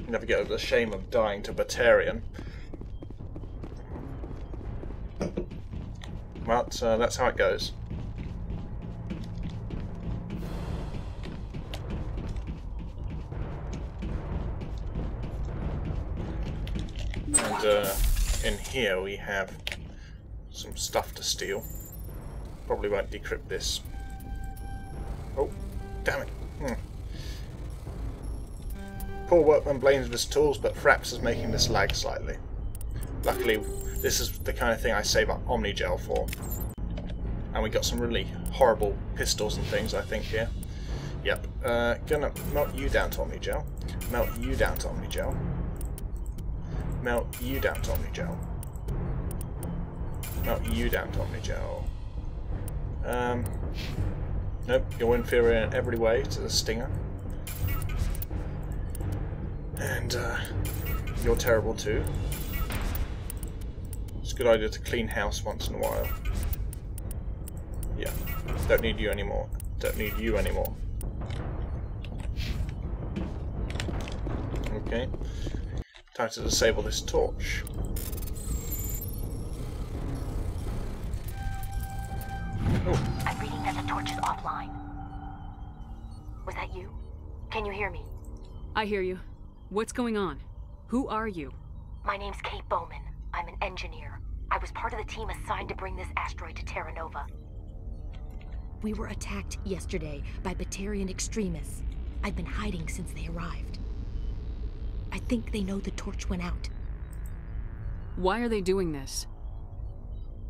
Never get over the shame of dying to Batarian. But that's how it goes. And in here we have some stuff to steal. Probably won't decrypt this. Oh, damn it. Poor workman blames his tools, but Fraps is making this lag slightly. Luckily, this is the kind of thing I save up Omnigel for. And we got some really horrible pistols and things, I think, here. Yep. Gonna melt you down to Omnigel. Melt you down to Omnigel. Melt you down to Omnigel. Melt you down to Omnigel. Nope, you're inferior in every way to the Stinger. And you're terrible too. It's a good idea to clean house once in a while. Yeah, don't need you anymore. Don't need you anymore. Okay, time to disable this torch. Oh. I'm reading that the torch is offline. Was that you? Can you hear me? I hear you. What's going on? Who are you? My name's Kate Bowman. I'm an engineer. I was part of the team assigned to bring this asteroid to Terra Nova. We were attacked yesterday by Batarian extremists. I've been hiding since they arrived. I think they know the torch went out. Why are they doing this?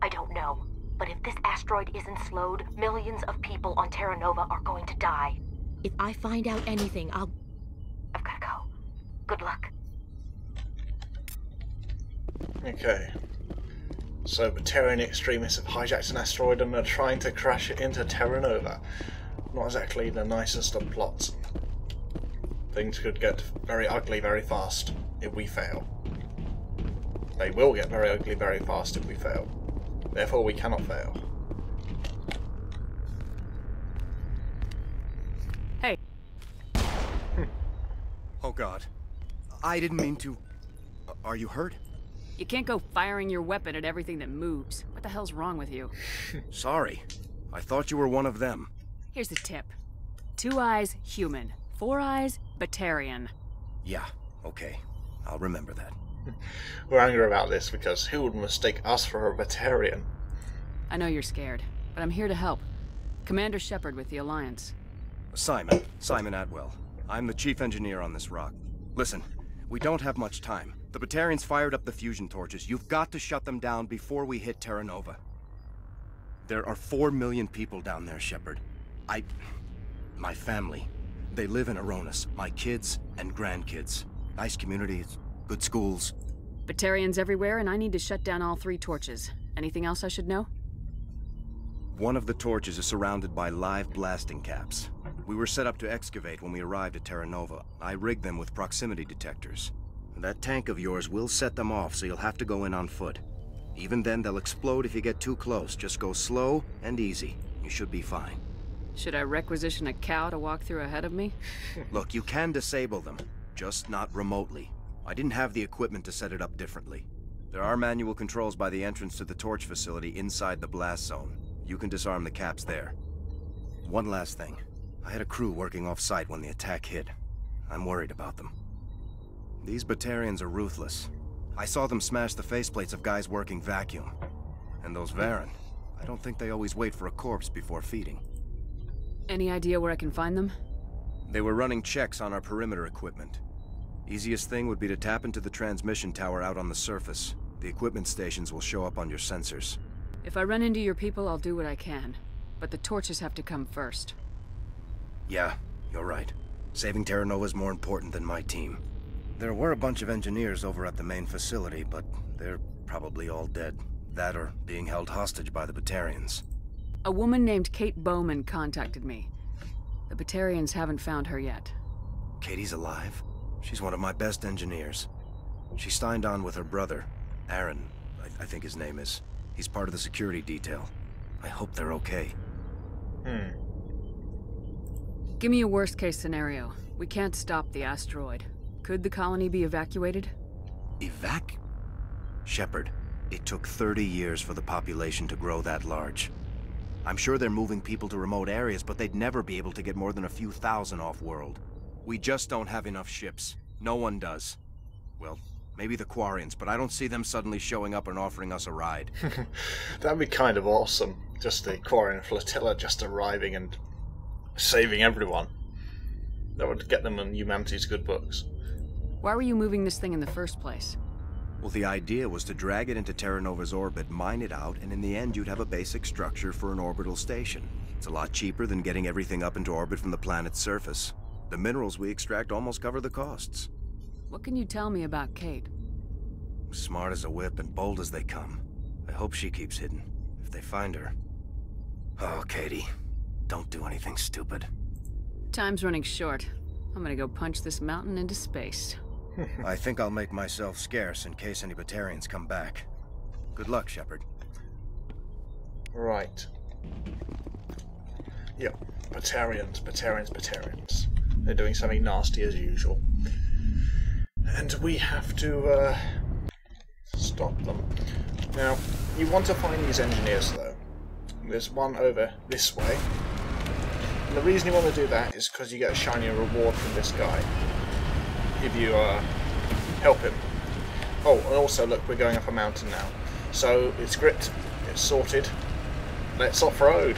I don't know. But if this asteroid isn't slowed, millions of people on Terra Nova are going to die. If I find out anything, I've gotta go. Good luck. Okay. So, Batarian extremists have hijacked an asteroid and are trying to crash it into Terra Nova. Not exactly the nicest of plots. Things could get very ugly very fast if we fail. They will get very ugly very fast if we fail. Therefore, we cannot fail. Hey. Oh God. I didn't mean to... Are you hurt? You can't go firing your weapon at everything that moves. What the hell's wrong with you? Sorry. I thought you were one of them. Here's the tip. 2 eyes, human. 4 eyes, Batarian. Yeah, okay. I'll remember that. We're angry about this because who would mistake us for a Batarian? I know you're scared, but I'm here to help. Commander Shepard with the Alliance. Simon Atwell. I'm the chief engineer on this rock. Listen, we don't have much time. The Batarians fired up the fusion torches. You've got to shut them down before we hit Terra Nova. There are 4 million people down there, Shepard. My family. They live in Aronis. My kids and grandkids. Nice communities. Good schools. Batarians everywhere, and I need to shut down all 3 torches. Anything else I should know? One of the torches is surrounded by live blasting caps. We were set up to excavate when we arrived at Terra Nova. I rigged them with proximity detectors. That tank of yours will set them off, so you'll have to go in on foot. Even then, they'll explode if you get too close. Just go slow and easy. You should be fine. Should I requisition a cow to walk through ahead of me? Look, you can disable them, just not remotely. I didn't have the equipment to set it up differently. There are manual controls by the entrance to the torch facility inside the blast zone. You can disarm the caps there. One last thing. I had a crew working off-site when the attack hit. I'm worried about them. These Batarians are ruthless. I saw them smash the faceplates of guys working vacuum. And those Varen, I don't think they always wait for a corpse before feeding. Any idea where I can find them? They were running checks on our perimeter equipment. Easiest thing would be to tap into the transmission tower out on the surface. The equipment stations will show up on your sensors. If I run into your people, I'll do what I can. But the torches have to come first. Yeah, you're right. Saving Terra Nova is more important than my team. There were a bunch of engineers over at the main facility, but they're probably all dead. That or being held hostage by the Batarians. A woman named Kate Bowman contacted me. The Batarians haven't found her yet. Katie's alive? She's one of my best engineers. She signed on with her brother, Aaron, I think his name is. He's part of the security detail. I hope they're okay. Give me a worst-case scenario. We can't stop the asteroid. Could the colony be evacuated? Shepard, it took 30 years for the population to grow that large. I'm sure they're moving people to remote areas, but they'd never be able to get more than a few thousand off-world. We just don't have enough ships. No one does. Well, maybe the Quarians, but I don't see them suddenly showing up and offering us a ride. That'd be kind of awesome. Just the Quarian flotilla just arriving and saving everyone. That would get them in humanity's good books. Why were you moving this thing in the first place? Well, the idea was to drag it into Terra Nova's orbit, mine it out, and in the end you'd have a basic structure for an orbital station. It's a lot cheaper than getting everything up into orbit from the planet's surface. The minerals we extract almost cover the costs. What can you tell me about Kate? Smart as a whip and bold as they come. I hope she keeps hidden, if they find her. Oh, Katie, don't do anything stupid. Time's running short. I'm gonna go punch this mountain into space. I think I'll make myself scarce in case any Batarians come back. Good luck, Shepard. Right. Yep. Batarians. They're doing something nasty as usual. And we have to stop them. Now, you want to find these engineers though. There's one over this way. And the reason you want to do that is because you get a shiny reward from this guy if you help him. Oh, and also look, we're going up a mountain now. So it's gripped, it's sorted. Let's off-road.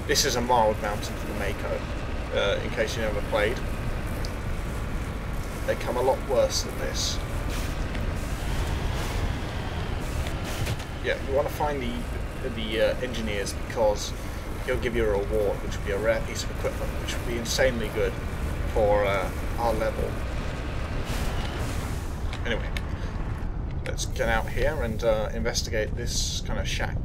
This is a mild mountain for the Mako, in case you never played. They come a lot worse than this. Yeah, you want to find the engineers because he'll give you a reward, which will be a rare piece of equipment, which will be insanely good for our level. Anyway, let's get out here and investigate this kind of shack,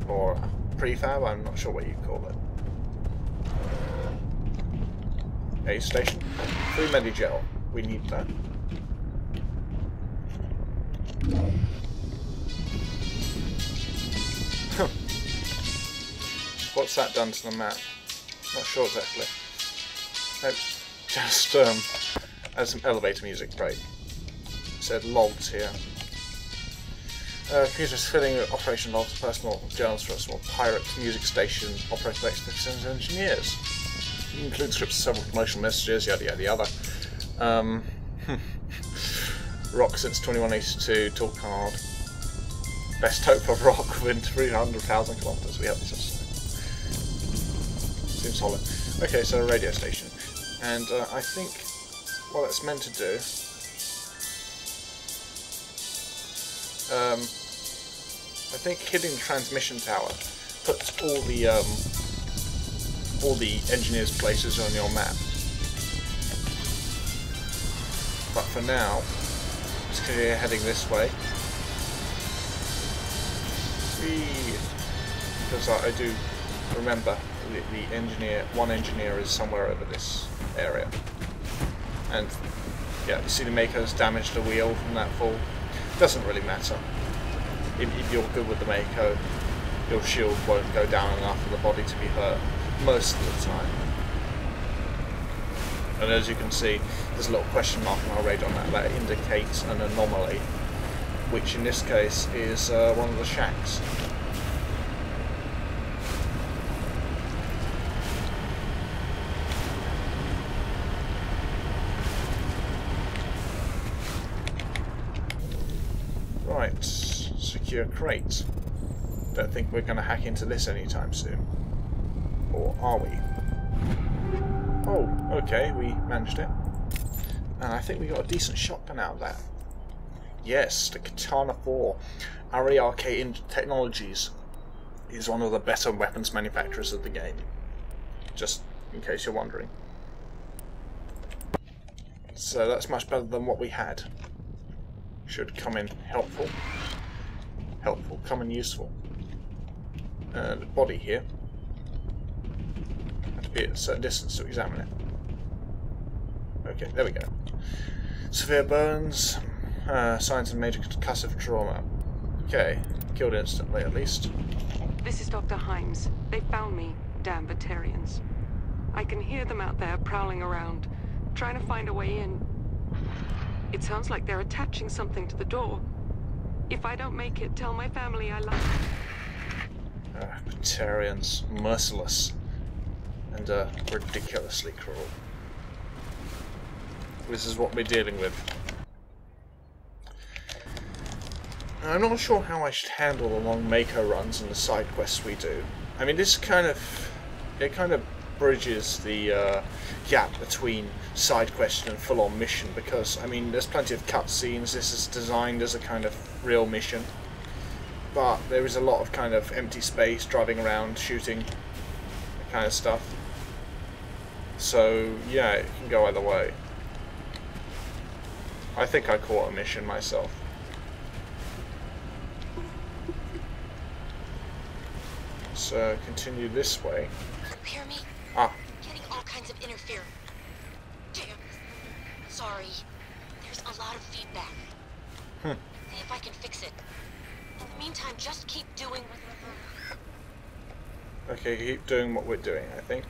or prefab, I'm not sure what you call it. A station. 3 medigel. We need that. What's that done to the map? Not sure exactly. Let's just add some elevator music, great. It said logs here. Computers filling operation logs, personal journals for a small pirate music station operated by XXVIII engineers. It includes scripts of several promotional messages, yada yada yada. Rock since 2182, tool card. Best hope of rock within 300,000 kilometers. We have this. Seems solid. Okay, so a radio station. And I think what it's meant to do. I think hitting the transmission tower puts all the engineers' places on your map. But for now, it's clear heading this way. Because I do remember one engineer is somewhere over this area. And yeah, you see the Mako's damaged the wheel from that fall. Doesn't really matter. If you're good with the Mako, your shield won't go down enough for the body to be hurt most of the time. And as you can see, there's a little question mark on our radar map that indicates an anomaly, which in this case is one of the shacks. Right, secure crate. Don't think we're going to hack into this anytime soon. Or are we? Oh, okay, we managed it. And I think we got a decent shotgun out of that. Yes, the Katana 4. Ariake Technologies is one of the better weapons manufacturers of the game. Just in case you're wondering. So that's much better than what we had. Should come in helpful. Helpful, come in useful. And the body here. Have to be at a certain distance to examine it. Okay, there we go. Severe burns. Signs of major concussive trauma. Okay, killed instantly at least. This is Dr. Himes. They found me, damn Batarians. I can hear them out there prowling around. trying to find a way in. It sounds like they're attaching something to the door. If I don't make it, tell my family I love them. Batarians, merciless and ridiculously cruel. This is what we're dealing with. I'm not sure how I should handle the long Mako runs and the side quests we do. I mean, this kind of bridges the gap between side quest and full-on mission, because I mean, there's plenty of cutscenes. This is designed as a kind of real mission, but there is a lot of kind of empty space, driving around, shooting, that kind of stuff. So yeah, it can go either way. I think I caught a mission myself. So continue this way. You hear me? Ah. Getting all kinds of interference. Damn. Sorry. There's a lot of feedback. See if I can fix it. In the meantime, just keep doing what you're doing. Okay, keep doing what we're doing, I think.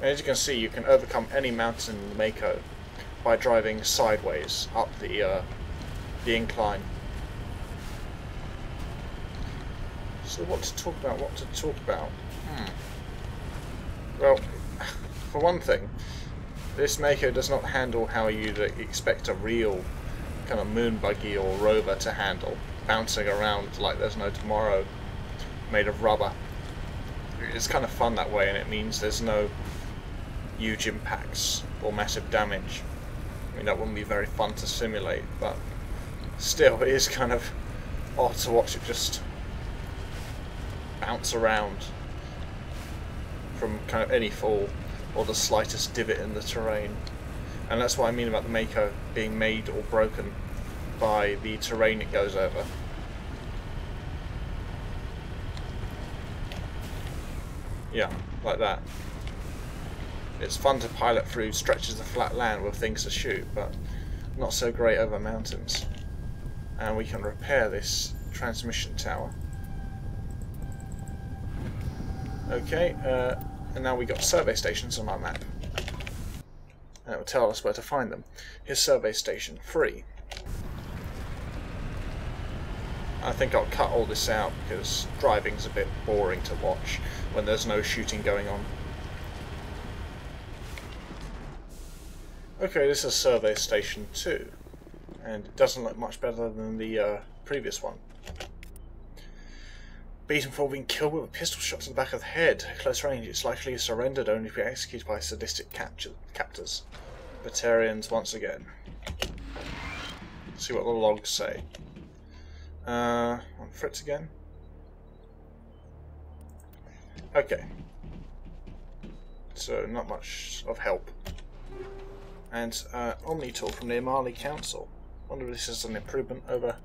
And as you can see, you can overcome any mountain in the Mako by driving sideways up the incline. So what to talk about, Well, for one thing, this Mako does not handle how you'd expect a real kind of moon buggy or rover to handle, bouncing around like there's no tomorrow, made of rubber. It's kind of fun that way, and it means there's no huge impacts or massive damage. I mean, that wouldn't be very fun to simulate, but still, it is kind of odd to watch it just bounce around from kind of any fall or the slightest divot in the terrain. And that's what I mean about the Mako being made or broken by the terrain it goes over. Yeah, like that. It's fun to pilot through stretches of flat land with things to shoot, but not so great over mountains. And we can repair this transmission tower. Okay, and now we got survey stations on our map. And it will tell us where to find them. Here's survey station 3. I think I'll cut all this out because driving's a bit boring to watch when there's no shooting going on. Okay, this is survey station 2, and it doesn't look much better than the previous one. Beaten for being killed with a pistol shot to the back of the head. At close range, it's likely surrendered only to be executed by sadistic captors. Batarians once again. Let's see what the logs say. On Fritz again. Okay. So not much of help. And Omni tool from the Amali Council. Wonder if this is an improvement over.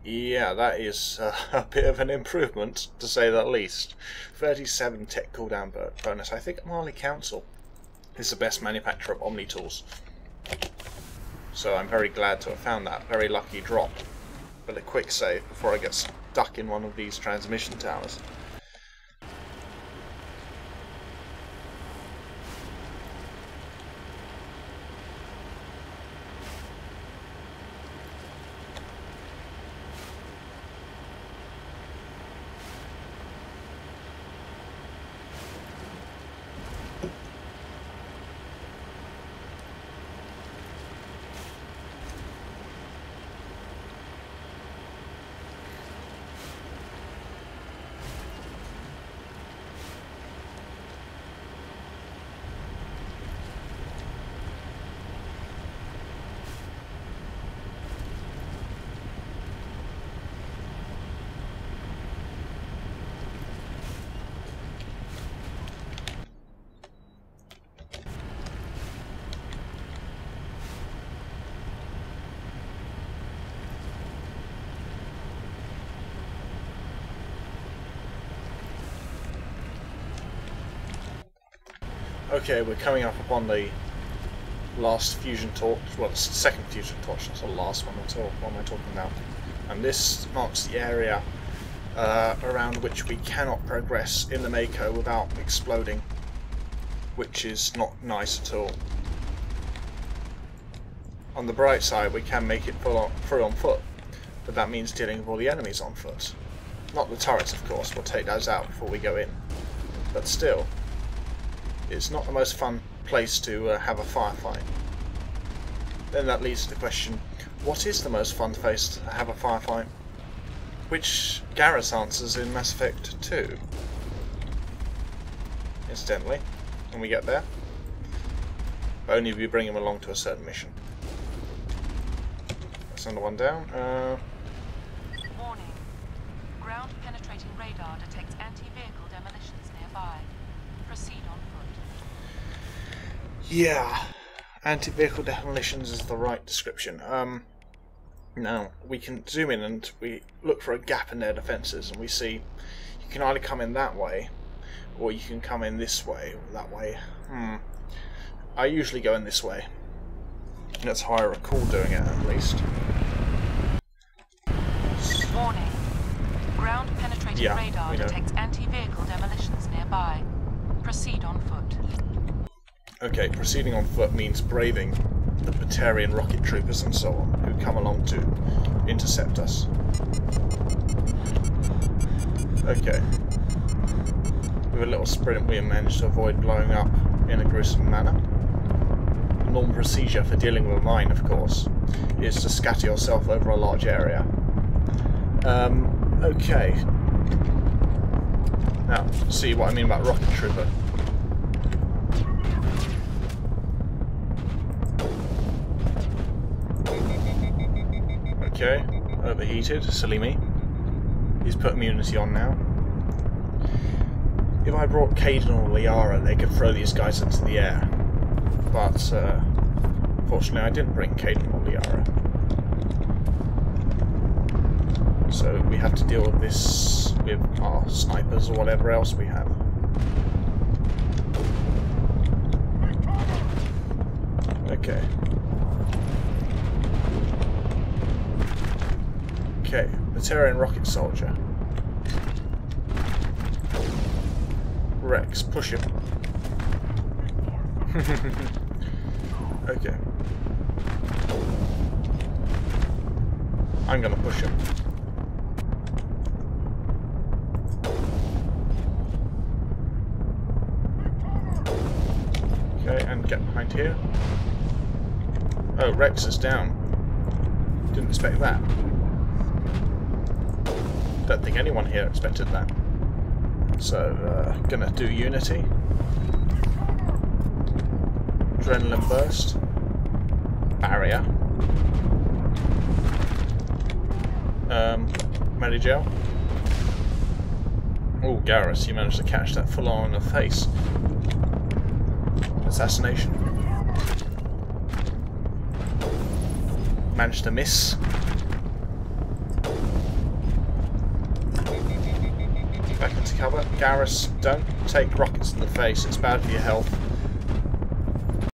Yeah, that is a bit of an improvement, to say the least. 37 tech cooldown bonus. I think Amali Council is the best manufacturer of Omni tools. So I'm very glad to have found that. Very lucky drop. But a quick save before I get stuck in one of these transmission towers. Okay, we're coming up upon the last fusion torch, well, the second fusion torch, not the last one at all. What am I talking about? And this marks the area around which we cannot progress in the Mako without exploding, which is not nice at all. on the bright side, we can make it through on foot, but that means dealing with all the enemies on foot. Not the turrets, of course, we'll take those out before we go in. But still, it's not the most fun place to have a firefight. Then that leads to the question, what is the most fun place to have a firefight? Which Garrus answers in Mass Effect 2. Incidentally, when we get there. But only if you bring him along to a certain mission. That's another one down. Warning. Ground-penetrating radar detects anti-vehicle demolitions nearby. Proceed on foot. Yeah, anti-vehicle demolitions is the right description. Now, we can zoom in and we look for a gap in their defences, and we see you can either come in that way, or you can come in this way, or that way. I usually go in this way. That's how I recall doing it, at least. Warning. Ground-penetrating radar detects anti-vehicle demolitions nearby. Proceed on foot. Okay, proceeding on foot means braving the Batarian rocket troopers and so on, who come along to intercept us. Okay. With a little sprint we managed to avoid blowing up in a gruesome manner. The normal procedure for dealing with a mine, of course, is to scatter yourself over a large area. Okay. Now, see what I mean about rocket trooper. Okay, overheated, silly me. He's put immunity on now. If I brought Caden or Liara, they could throw these guys into the air. But, fortunately I didn't bring Caden or Liara. So we have to deal with this with our snipers or whatever else we have. Okay. Okay, Batarian rocket soldier. Rex, push him. Okay. I'm gonna push him. Okay, and get behind here. Oh, Rex is down. Didn't expect that. Don't think anyone here expected that. So, gonna do Unity. Adrenaline burst. Barrier. Medigel. Oh, Garrus, you managed to catch that full on in the face. Assassination. Managed to miss. Back into cover. Garrus, don't take rockets in the face, it's bad for your health.